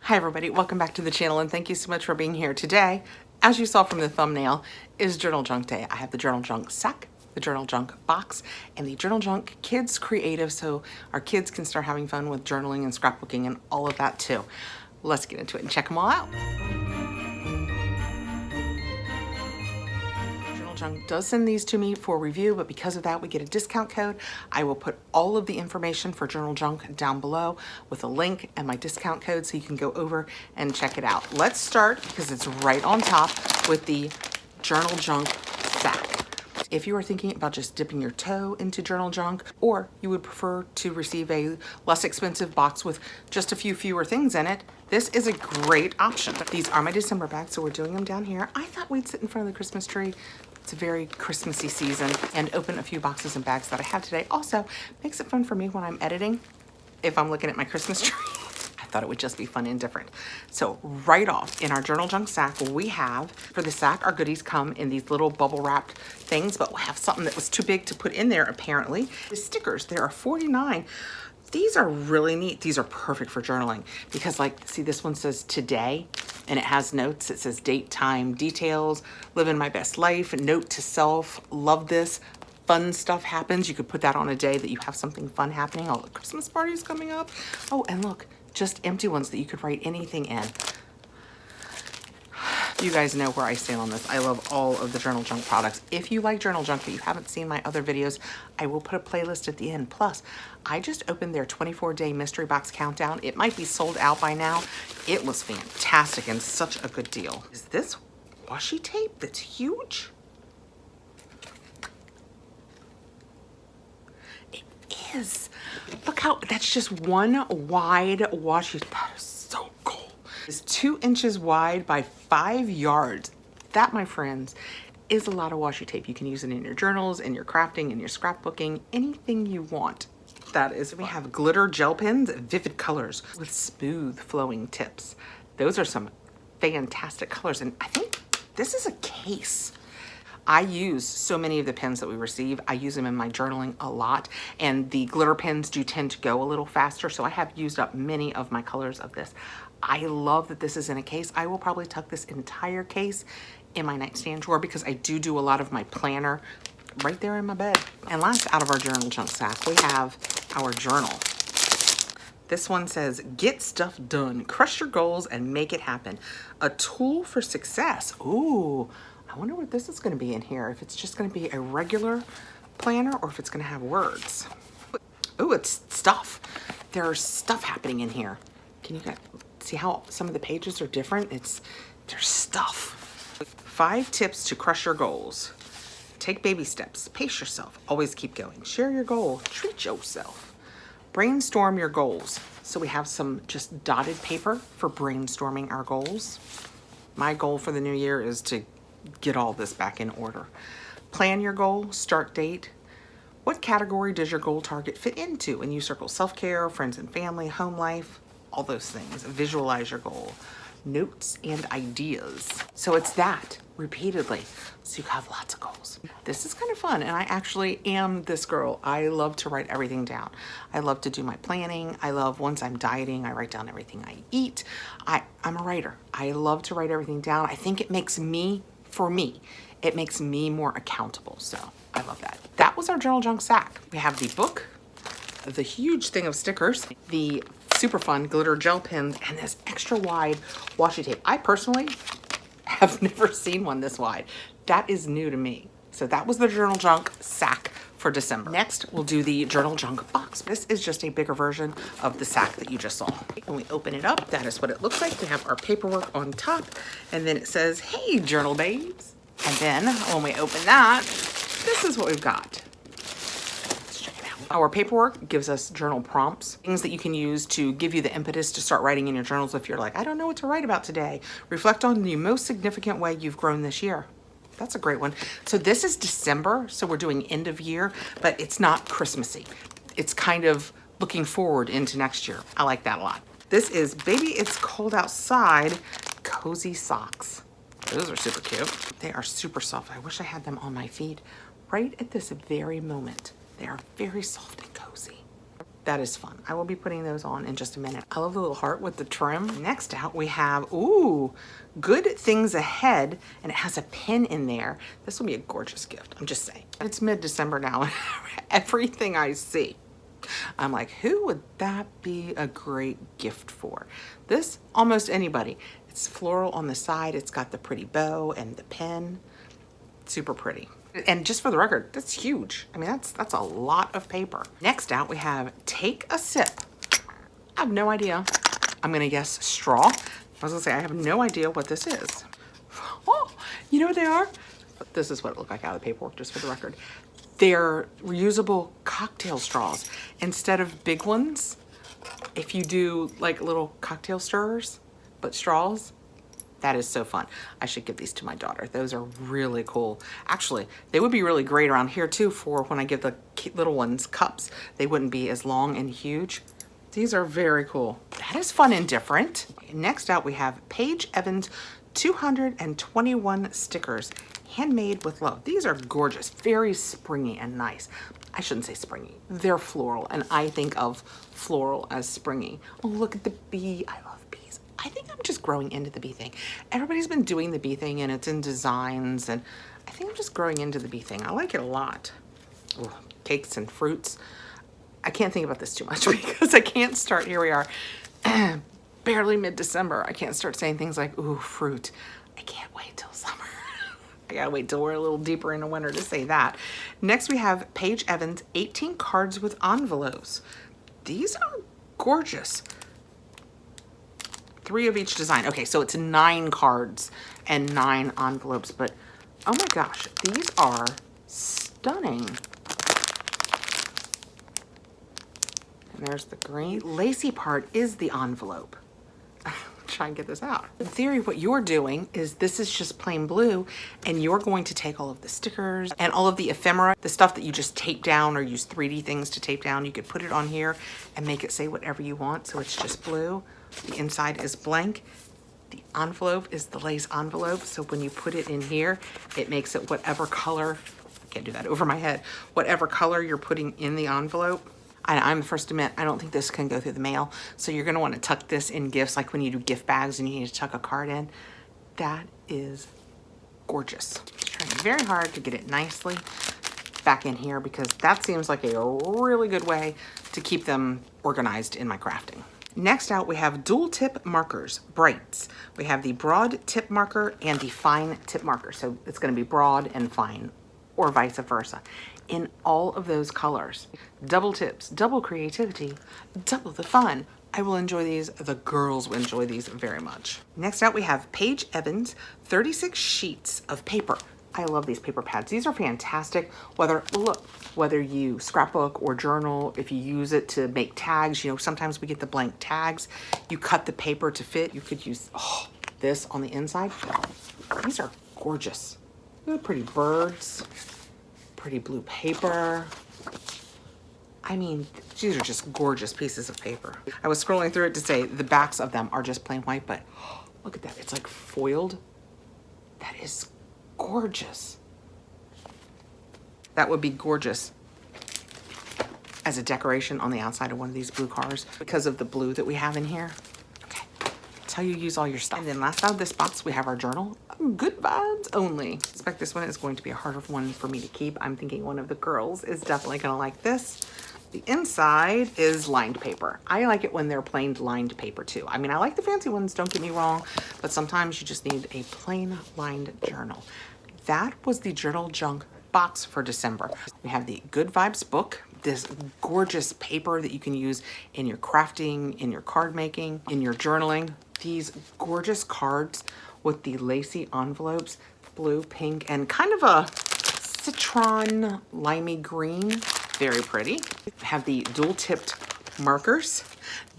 Hi everybody, welcome back to the channel and thank you so much for being here. Today, as you saw from the thumbnail, is Journal Junk Day. I have the Journal Junk sack, the Journal Junk box, and the Journal Junk Kids Creative so our kids can start having fun with journaling and scrapbooking and all of that too. Let's get into it and check them all out. Junk does send these to me for review, but because of that we get a discount code. I will put all of the information for Journal Junk down below with a link and my discount code so you can go over and check it out. Let's start, because it's right on top, with the Journal Junk sack. If you are thinking about just dipping your toe into Journal Junk, or you would prefer to receive a less expensive box with just a few fewer things in it, this is a great option. These are my December bags, so we're doing them down here. I thought we'd sit in front of the Christmas tree. It's a very Christmassy season, and open a few boxes and bags that I have today. Also, makes it fun for me when I'm editing, if I'm looking at my Christmas tree. I thought it would just be fun and different. So right off in our Journal Junk sack, we have, for the sack, our goodies come in these little bubble wrapped things, but we have something that was too big to put in there apparently. The stickers, there are 49. These are really neat. These are perfect for journaling because, like, see, this one says today and it has notes. It says date, time, details, living my best life, note to self, love this, fun stuff happens. You could put that on a day that you have something fun happening. All the Christmas parties coming up. Oh, and look, just empty ones that you could write anything in. You guys know where I stand on this. I love all of the Journal Junk products. If you like Journal Junk but you haven't seen my other videos, I will put a playlist at the end. Plus, I just opened their 24-day mystery box countdown. It might be sold out by now. It was fantastic and such a good deal. Is this washi tape that's huge? It is. Look how, that's just one wide washi tape. That is so cool. It's 2 inches wide by 5 yards. That, my friends, is a lot of washi tape. You can use it in your journals, in your crafting, in your scrapbooking, anything you want. That is, we have glitter gel pens, vivid colors with smooth flowing tips. Those are some fantastic colors. And I think this is a case. I use so many of the pens that we receive. I use them in my journaling a lot, and the glitter pens do tend to go a little faster, so I have used up many of my colors of this. I love that this is in a case. I will probably tuck this entire case in my nightstand drawer because I do a lot of my planner right there in my bed. And last, out of our Journal Junk sack, we have our journal. This one says, get stuff done, crush your goals and make it happen. A tool for success. Ooh. I wonder what this is going to be in here. If it's just going to be a regular planner or if it's going to have words. Oh, it's stuff. There's stuff happening in here. Can you guys see how some of the pages are different? There's stuff. 5 tips to crush your goals. Take baby steps. Pace yourself. Always keep going. Share your goal. Treat yourself. Brainstorm your goals. So we have some just dotted paper for brainstorming our goals. My goal for the new year is to get all this back in order. Plan your goal, start date. What category does your goal target fit into? And you circle self-care, friends and family, home life, all those things. Visualize your goal. Notes and ideas. So it's that repeatedly. So you have lots of goals. This is kind of fun. And I actually am this girl. I love to write everything down. I love to do my planning. I love, once I'm dieting, I write down everything I eat. I'm a writer. I love to write everything down. I think it makes me, for me, it makes me more accountable. So I love that. That was our Journal Junk sack. We have the book, the huge thing of stickers, the super fun glitter gel pens, and this extra wide washi tape. I personally have never seen one this wide. That is new to me. So that was the Journal Junk sack for December. Next, we'll do the Journal Junk box. This is just a bigger version of the sack that you just saw. When we open it up, that is what it looks like. We have our paperwork on top, and then it says, hey, journal babes. And then when we open that, this is what we've got. Let's check it out. Our paperwork gives us journal prompts, things that you can use to give you the impetus to start writing in your journals if you're like, I don't know what to write about today. Reflect on the most significant way you've grown this year. That's a great one. So this is December, so we're doing end of year, but it's not Christmassy. It's kind of looking forward into next year. I like that a lot. This is Baby It's Cold Outside cozy socks. Those are super cute. They are super soft. I wish I had them on my feet right at this very moment. They are very soft and cozy. That is fun. I will be putting those on in just a minute. I love the little heart with the trim. Next out we have, ooh, Good Things Ahead, and it has a pin in there. This will be a gorgeous gift, I'm just saying. It's mid-December now, everything I see, I'm like, who would that be a great gift for? This, almost anybody. It's floral on the side, it's got the pretty bow and the pin. Super pretty. And just for the record, that's huge. I mean, that's a lot of paper. Next out, we have Take a Sip. I have no idea. I'm gonna guess straw. I was gonna say, I have no idea what this is. Oh, you know what they are? This is what it looked like out of the paperwork, just for the record. They're reusable cocktail straws. Instead of big ones, if you do like little cocktail stirrers, but straws, that is so fun. I should give these to my daughter. Those are really cool. Actually, they would be really great around here too for when I give the little ones cups. They wouldn't be as long and huge. These are very cool. That is fun and different. Next out, we have Paige Evans 221 stickers, handmade with love. These are gorgeous, very springy and nice. I shouldn't say springy. They're floral, and I think of floral as springy. Oh, look at the bee. I love bees. I think I'm just growing into the bee thing. Everybody's been doing the bee thing, and it's in designs, and I think I'm just growing into the bee thing. I like it a lot. Ooh, cakes and fruits. I can't think about this too much because I can't start, here we are, barely mid-December. I can't start saying things like, ooh, fruit. I can't wait till summer. I gotta wait till we're a little deeper into winter to say that. Next we have Paige Evans 18 cards with envelopes. These are gorgeous. 3 of each design. Okay, so it's 9 cards and 9 envelopes, but oh my gosh, these are stunning. And there's the green. Lacy part is the envelope. Try and get this out. In theory, what you're doing is this is just plain blue, and you're going to take all of the stickers and all of the ephemera, the stuff that you just tape down or use 3D things to tape down. You could put it on here and make it say whatever you want. So it's just blue. The inside is blank. The envelope is the lace envelope. So when you put it in here, it makes it whatever color. I can't do that over my head. Whatever color you're putting in the envelope. I'm the first to admit, I don't think this can go through the mail. So you're gonna wanna tuck this in gifts, like when you do gift bags and you need to tuck a card in. That is gorgeous. Trying very hard to get it nicely back in here because that seems like a really good way to keep them organized in my crafting. Next out, we have dual tip markers, brights. We have the broad tip marker and the fine tip marker. So it's gonna be broad and fine, or vice versa, in all of those colors. Double tips, double creativity, double the fun. I will enjoy these. The girls will enjoy these very much. Next out, we have Paige Evans 36 sheets of paper. I love these paper pads. These are fantastic. Whether you scrapbook or journal, if you use it to make tags, you know, sometimes we get the blank tags. You cut the paper to fit. You could use this on the inside. These are gorgeous. Look at pretty birds, pretty blue paper. I mean, these are just gorgeous pieces of paper. I was scrolling through it to say the backs of them are just plain white, but look at that. It's like foiled. That is gorgeous. That would be gorgeous as a decoration on the outside of one of these blue cars because of the blue that we have in here. Okay, that's how you use all your stuff. And then last out of this box, we have our journal. Good vibes only. I expect this one is going to be a harder one for me to keep. I'm thinking one of the girls is definitely gonna like this. The inside is lined paper. I like it when they're plain lined paper too. I mean, I like the fancy ones, don't get me wrong, but sometimes you just need a plain lined journal. That was the Journal Junk box for December. We have the Good Vibes book, this gorgeous paper that you can use in your crafting, in your card making, in your journaling. These gorgeous cards with the lacy envelopes, blue, pink, and kind of a citron limey green. Very pretty. We have the dual tipped markers.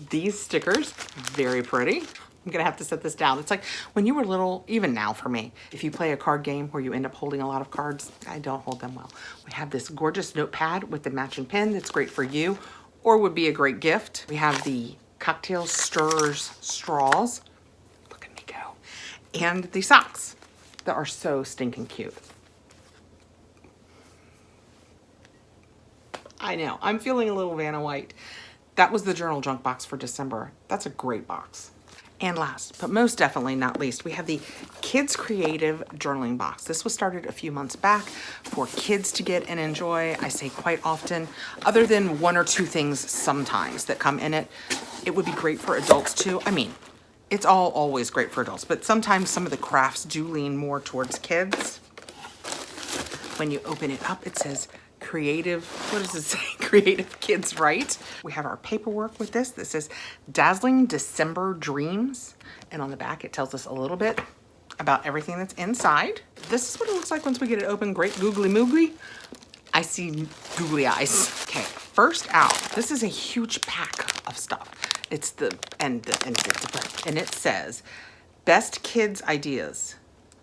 These stickers, very pretty. I'm gonna have to set this down. It's like when you were little, even now for me, if you play a card game where you end up holding a lot of cards, I don't hold them well. We have this gorgeous notepad with the matching pen that's great for you or would be a great gift. We have the cocktail stirrers straws. Look at me go. And the socks that are so stinking cute. I know, I'm feeling a little Vanna White. That was the journal junk box for December. That's a great box. And last, but most definitely not least, we have the Kids Creative Journaling Box. This was started a few months back for kids to get and enjoy. I say quite often, other than one or two things sometimes that come in it, it would be great for adults too. I mean, it's always great for adults, but sometimes some of the crafts do lean more towards kids. When you open it up, it says creative, what does it say? Creative Kids Write. We have our paperwork with this. This says Dazzling December Dreams. And on the back, it tells us a little bit about everything that's inside. This is what it looks like once we get it open. Great googly moogly. I see googly eyes. Okay, first out, this is a huge pack of stuff. It's and it says Best Kids Ideas.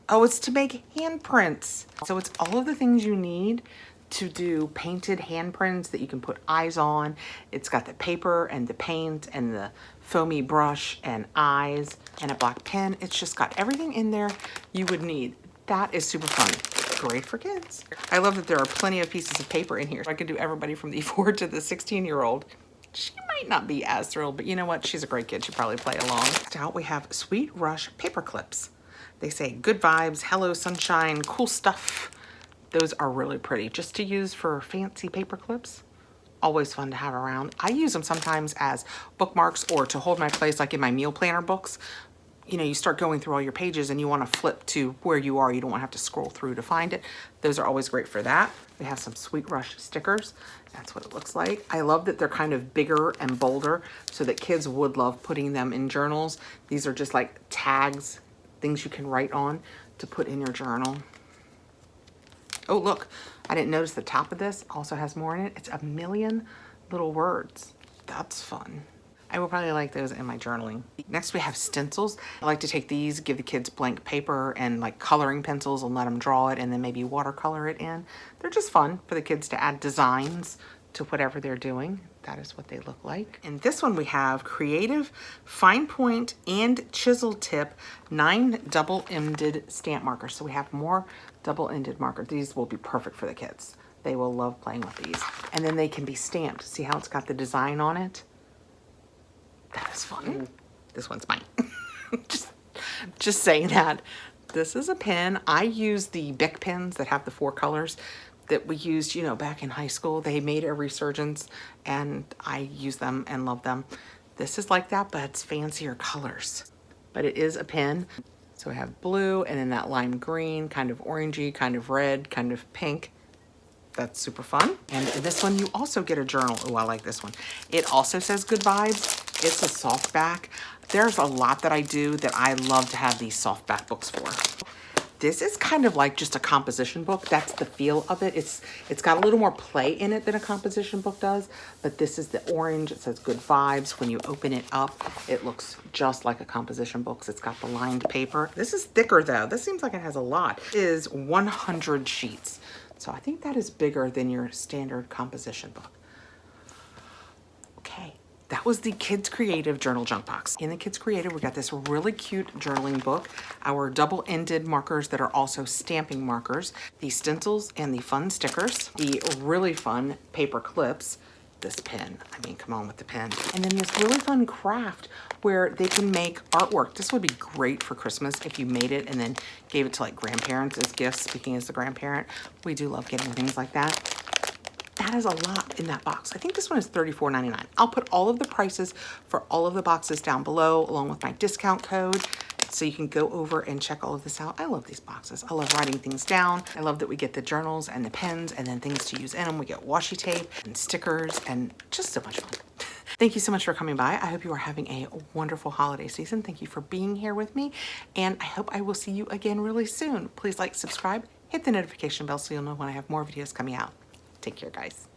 Oh, it's to make handprints. So it's all of the things you need to do painted handprints that you can put eyes on. It's got the paper and the paint and the foamy brush and eyes and a black pen. It's just got everything in there you would need. That is super fun. Great for kids. I love that there are plenty of pieces of paper in here. I could do everybody from the 4 to the 16-year-old. She might not be as thrilled, but you know what? She's a great kid. She'll probably play along. Next out, we have Sweet Rush paper clips. They say good vibes, hello sunshine, cool stuff. Those are really pretty just to use for fancy paper clips. Always fun to have around. I use them sometimes as bookmarks or to hold my place, like in my meal planner books. You know, you start going through all your pages and you want to flip to where you are. You don't want to have to scroll through to find it. Those are always great for that. We have some Sweet Rush stickers. That's what it looks like. I love that they're kind of bigger and bolder so that kids would love putting them in journals. These are just like tags, things you can write on to put in your journal. Oh, look, I didn't notice the top of this also has more in it. It's 1,000,000 little words. That's fun. I will probably like those in my journaling. Next, we have stencils. I like to take these, give the kids blank paper and like coloring pencils and let them draw it and then maybe watercolor it in. They're just fun for the kids to add designs to whatever they're doing. That is what they look like. In this one, we have Creative Fine Point and Chisel Tip 9 double-ended stamp markers. So we have more double-ended markers. These will be perfect for the kids. They will love playing with these. And then they can be stamped. See how it's got the design on it? That is fun. This one's mine. just saying that. This is a pen. I use the Bic pens that have the 4 colors that we used, you know, back in high school. They made a resurgence and I use them and love them. This is like that, but it's fancier colors. But it is a pen. So we have blue and then that lime green, kind of orangey, kind of red, kind of pink. That's super fun. And this one, you also get a journal. Oh, I like this one. It also says good vibes. It's a softback. There's a lot that I do that I love to have these softback books for. This is kind of like just a composition book. That's the feel of it. It's got a little more play in it than a composition book does, but this is the orange. It says good vibes. When you open it up, it looks just like a composition book. It's got the lined paper. This is thicker though. This seems like it has a lot. It is 100 sheets. So I think that is bigger than your standard composition book. Okay. That was the Kids Creative Journal Junk Box. In the Kids Creative, we got this really cute journaling book, our double-ended markers that are also stamping markers, the stencils and the fun stickers, the really fun paper clips, this pen, I mean, come on with the pen, and then this really fun craft where they can make artwork. This would be great for Christmas if you made it and then gave it to like grandparents as gifts, speaking as the grandparent. We do love getting things like that. That is a lot in that box. I think this one is $34.99. I'll put all of the prices for all of the boxes down below along with my discount code so you can go over and check all of this out. I love these boxes. I love writing things down. I love that we get the journals and the pens and then things to use in them. We get washi tape and stickers and just so much fun. Thank you so much for coming by. I hope you are having a wonderful holiday season. Thank you for being here with me. And I hope I will see you again really soon. Please like, subscribe, hit the notification bell so you'll know when I have more videos coming out. Take care, guys.